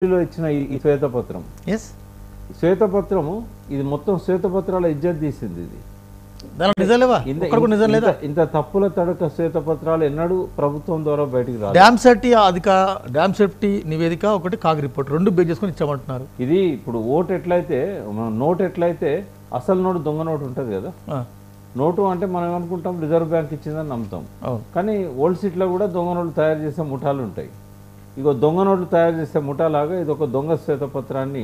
లో ఇచ్చిన ఈ శ్వేతపత్రం శ్వేతపత్రము ఇది మొత్తం శ్వేతపత్రాల ఇజ్జత్ తీసింది. ఇది ఇంత తప్పుల తడక శ్వేతపత్రాలు ఎన్నడూ ప్రభుత్వం ద్వారా బయటికి రాదు. డ్యామ్ సేఫ్టీ నివేదిక ఒకటి కాగ్ రిపోర్ట్ రెండు బేస్ చేసుకొని ఇచ్చామంటున్నారు. ఇది ఇప్పుడు ఓటు ఎట్లయితే నోటు ఎట్లయితే అసలు నోటు దొంగ నోటు ఉంటుంది కదా. నోటు అంటే మనం ఏమనుకుంటాం రిజర్వ్ బ్యాంక్ ఇచ్చిందని నమ్ముతాం, కానీ ఓల్డ్ సిటీలో కూడా దొంగ నోట్లు తయారు చేసే ముఠాలు ఉంటాయి. ఇగో దొంగ నోట్లు తయారు చేసే ముఠాలాగా ఇది ఒక దొంగ శ్వేతపత్రాన్ని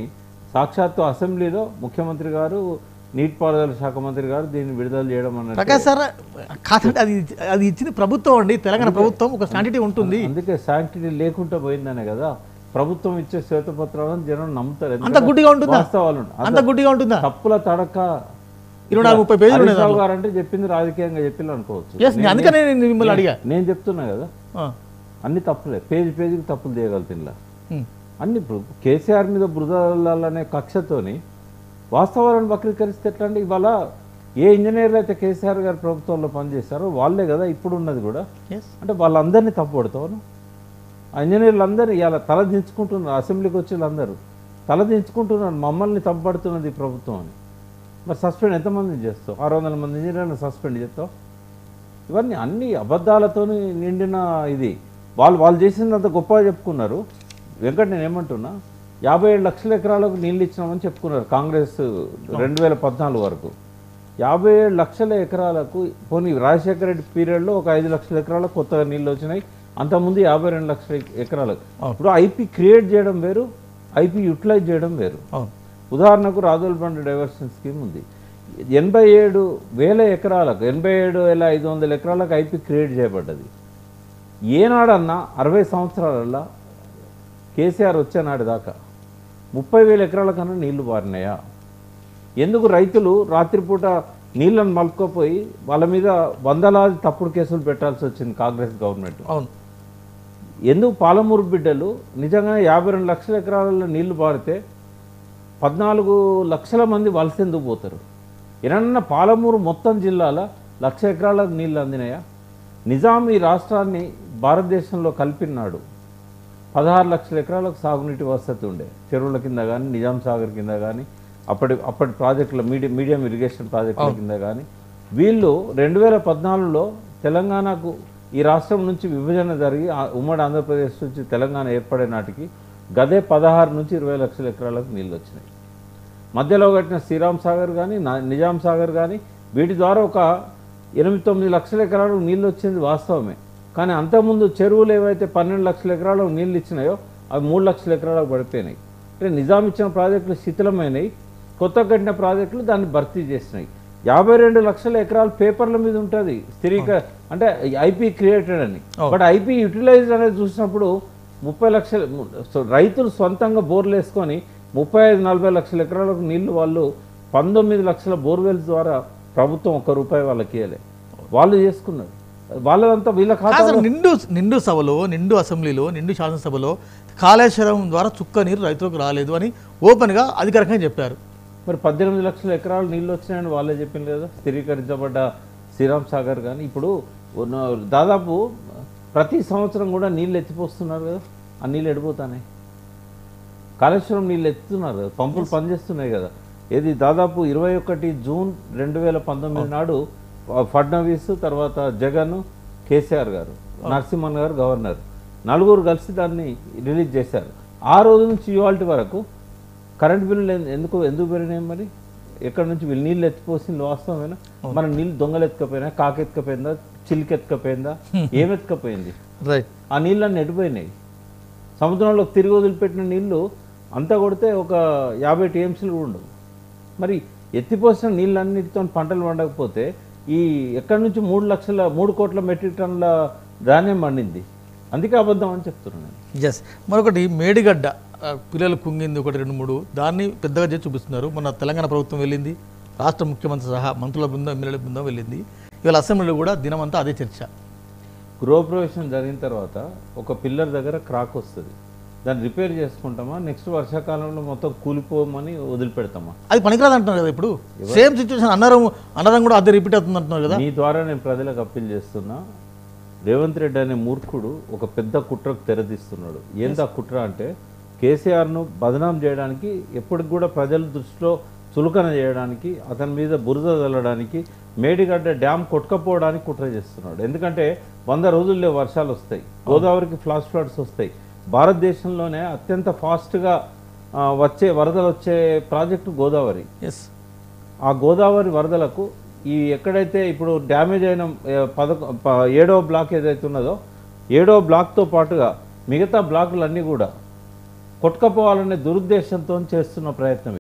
సాక్షాత్తు అసెంబ్లీలో ముఖ్యమంత్రి గారు నీటిపారుదల శాఖ మంత్రి గారు దీన్ని విడుదల చేయడం అన్నట్టు అది ఇచ్చింది ప్రభుత్వం అండి. తెలంగాణ ప్రభుత్వం ఒక శాంటిటీ ఉంటుంది, అందుకే శాంటిటీ లేకుండా పోయిందనే కదా ప్రభుత్వం ఇచ్చే శ్వేతపత్రాలను జనం నమ్ముతారు. అంత గుడ్డిగా ఉంటుందా? అంత గుడ్డిగా ఉంటుందా? తప్పుల తడక 24-30 పేజీలు గారు అంటే చెప్పింది రాజకీయంగా చెప్పింది అనుకోవచ్చు. అందుకనే నేను మిమ్మల్ని అడిగా. నేను చెప్తున్నా కదా అన్ని తప్పులే, పేజీకి తప్పులు తీయగలుగుతున్నా అన్ని. ఇప్పుడు కేసీఆర్ మీద బురదలనే కక్షతోని వాస్తవాలను వక్రీకరిస్తే ఎట్లా అండి? ఇవాళ ఏ ఇంజనీర్లు అయితే కేసీఆర్ గారు ప్రభుత్వంలో పనిచేశారో వాళ్ళే కదా ఇప్పుడు ఉన్నది కూడా. అంటే వాళ్ళందరినీ తప్పుపడతాను. ఆ ఇంజనీర్లందరినీ ఇలా తల దించుకుంటున్నారు. అసెంబ్లీకి వచ్చి వాళ్ళందరూ తల దించుకుంటున్నారు, మమ్మల్ని తప్పుపడుతున్నది ఈ ప్రభుత్వం అని. మరి సస్పెండ్ ఎంతమందిని చేస్తావు? 600 మంది ఇంజనీర్లను సస్పెండ్ చేస్తావు? ఇవన్నీ అన్ని అబద్ధాలతో నిండిన ఇది. వాళ్ళు చేసిందంత గొప్పగా చెప్పుకున్నారు. వెంకట నేను ఏమంటున్నా 57 లక్షల ఎకరాలకు నీళ్ళు ఇచ్చినామని చెప్పుకున్నారు కాంగ్రెస్ 2014 వరకు. 57 లక్షల ఎకరాలకు పోనీ రాజశేఖర రెడ్డి పీరియడ్లో ఒక 5 లక్షల ఎకరాలకు కొత్తగా నీళ్ళు వచ్చినాయి. అంతకుముందు 52 లక్షల ఎకరాలకు. ఇప్పుడు ఐపీ క్రియేట్ చేయడం వేరు, ఐపీ యూటిలైజ్ చేయడం వేరు. ఉదాహరణకు రాజోల్ బండ్ డైవర్షన్ స్కీమ్ ఉంది. 87,000 ఎకరాలకు 87,500 ఎకరాలకు ఐపీ క్రియేట్ చేయబడ్డది. ఏనాడన్నా 60 సంవత్సరాలలో కేసీఆర్ వచ్చేనాడు దాకా 30,000 ఎకరాల కన్నా నీళ్లు బారినాయా? ఎందుకు రైతులు రాత్రిపూట నీళ్లను మలుపుకోపోయి వాళ్ళ మీద వందలాది తప్పుడు కేసులు పెట్టాల్సి వచ్చింది కాంగ్రెస్ గవర్నమెంట్? ఎందుకు పాలమూరు బిడ్డలు నిజంగానే 52 లక్షల ఎకరాలలో నీళ్లు బారితే 14 లక్షల మంది వలసెందుకు పోతారు? ఏమన్నా పాలమూరు మొత్తం జిల్లాల 1,00,000 ఎకరాలకు నీళ్ళు అందినాయా? నిజాం ఈ రాష్ట్రాన్ని భారతదేశంలో కలిపినాడు 16 లక్షల ఎకరాలకు సాగునీటి వసతి ఉండే, చెరువుల కింద కానీ నిజాం సాగర్ కింద కానీ అప్పటి ప్రాజెక్టుల మీడియం ఇరిగేషన్ ప్రాజెక్టుల కింద కానీ. వీళ్ళు 2014లో తెలంగాణకు ఈ రాష్ట్రం నుంచి విభజన జరిగి ఉమ్మడి ఆంధ్రప్రదేశ్ నుంచి తెలంగాణ ఏర్పడే నాటికి గదే 16 నుంచి 20 లక్షల ఎకరాలకు నీళ్ళు వచ్చినాయి. మధ్యలో కట్టిన శ్రీరామ్ సాగర్ కానీ నిజాం సాగర్ కానీ వీటి ద్వారా ఒక 8-9 లక్షల ఎకరాలకు నీళ్ళు వచ్చింది వాస్తవమే. కానీ అంతకుముందు చెరువులు ఏవైతే 12 లక్షల ఎకరాలకు నీళ్ళు ఇచ్చినాయో అవి 3 లక్షల ఎకరాలకు పడిపోయినాయి. అంటే నిజాం ఇచ్చిన ప్రాజెక్టులు శిథిలమైనవి, కొత్త కట్టిన ప్రాజెక్టులు దాన్ని భర్తీ చేసినాయి. 52 లక్షల ఎకరాలు పేపర్ల మీద ఉంటుంది అంటే ఐపీ క్రియేటెడ్ అని. బట్ ఐపీ యూటిలైజ్డ్ అనేది చూసినప్పుడు 30 లక్షల రైతులు సొంతంగా బోర్లు వేసుకొని 35-40 లక్షల ఎకరాలకు నీళ్లు వాళ్ళు 19 లక్షల బోర్వెల్స్ ద్వారా ప్రభుత్వం ₹1 వాళ్ళకి ఇవ్వలే, వాళ్ళు చేసుకున్నారు. వాళ్ళంతా వీళ్ళ ఖాతా. నిండు సభలో, నిండు అసెంబ్లీలో, నిండు శాసనసభలో కాళేశ్వరం ద్వారా చుక్క నీరు రైతులకు రాలేదు అని ఓపెన్గా అధికారికంగా చెప్పారు. మరి 18 లక్షల ఎకరాలు నీళ్ళు వచ్చినాయని వాళ్ళే చెప్పింది కదా. స్థిరీకరించబడ్డ శ్రీరామ్ సాగర్ కానీ ఇప్పుడు దాదాపు ప్రతి సంవత్సరం కూడా నీళ్ళు ఎత్తిపోస్తున్నారు కదా. ఆ నీళ్ళు ఎడిపోతానే కాళేశ్వరం నీళ్ళు ఎత్తుతున్నారు కదా, పంపులు పనిచేస్తున్నాయి కదా. ఏది దాదాపు 21 జూన్ 2019 నాడు ఫడ్నవీస్, తర్వాత జగన్, కేసీఆర్ గారు, నరసింహన్ గారు గవర్నర్, నలుగురు కలిసి దాన్ని రిలీజ్ చేశారు. ఆ రోజు నుంచి ఇవాళ వరకు కరెంట్ బిల్లులు ఎందుకు పెరిగినాయి? మరి ఎక్కడి నుంచి వీళ్ళు నీళ్ళు ఎత్తిపోసింది వాస్తవమేనా? మన నీళ్ళు దొంగలు ఎత్తుకపోయినా, కాకెత్తుకపోయిందా, చిలికి ఎత్తుకపోయిందా, ఏమెత్తుకపోయింది? ఆ నీళ్ళన్నీ ఎడిపోయినాయి. సముద్రంలో తిరిగి వదిలిపెట్టిన నీళ్లు అంతా కొడితే ఒక 50 టీఎంసీలు కూడా ఉండవు. మరి ఎత్తిపోసిన నీళ్ళన్నిటితో పంటలు పండకపోతే ఈ ఎక్కడి నుంచి 3 కోట్ల మెట్రిక్ టన్నుల ధాన్యం పండింది? అందుకే అబద్ధం అని చెప్తున్నాను. ఎస్. మరొకటి మేడిగడ్డ పిల్లలు కుంగింది 1-2-3 దాన్ని పెద్దగా చేసి చూపిస్తున్నారు. మన తెలంగాణ ప్రభుత్వం వెళ్ళింది, రాష్ట్ర ముఖ్యమంత్రి సహా మంత్రుల బృందం, ఎమ్మెల్యేల బృందం వెళ్ళింది. ఇవాళ అసెంబ్లీలో కూడా దినమంతా అదే చర్చ. గృహప్రవేశం జరిగిన తర్వాత ఒక పిల్లర్ దగ్గర క్రాక్ వస్తుంది, దాన్ని రిపేర్ చేసుకుంటామా, నెక్స్ట్ వర్షాకాలంలో మొత్తం కూలిపోమని వదిలిపెడతామా? అది పనికిరాదు అంటున్నారు కదా. ఇప్పుడు సేమ్ సిచ్యువేషన్ అన్నరం కూడా అదే రిపీట్ అవుతుంది అంటున్నారు కదా. మీ ద్వారా నేను ప్రజలకు అప్పీల్ చేస్తున్నా, రేవంత్ రెడ్డి అనే మూర్ఖుడు ఒక పెద్ద కుట్రకు తెరదీస్తున్నాడు. ఏందా కుట్ర అంటే కేసీఆర్ను బదనాం చేయడానికి, ఎప్పటికి కూడా ప్రజల దృష్టిలో చులకన చేయడానికి, అతని మీద బురద చల్లడానికి, మేడిగడ్డ డ్యామ్ కొట్టుకపోవడానికి కుట్ర చేస్తున్నాడు. ఎందుకంటే 100 రోజుల్లో వర్షాలు వస్తాయి, గోదావరికి ఫ్లాష్ ఫ్లడ్స్ వస్తాయి. భారతదేశంలోనే అత్యంత ఫాస్ట్గా వరదలు వచ్చే ప్రాజెక్టు గోదావరి. ఆ గోదావరి వరదలకు ఈ ఎక్కడైతే ఇప్పుడు డ్యామేజ్ అయిన 7వ బ్లాక్ ఏదైతే ఉన్నదో 7వ బ్లాక్తో పాటుగా మిగతా బ్లాకులన్నీ కూడా కొట్టుకపోవాలనే దురుద్దేశంతో చేస్తున్న ప్రయత్నం.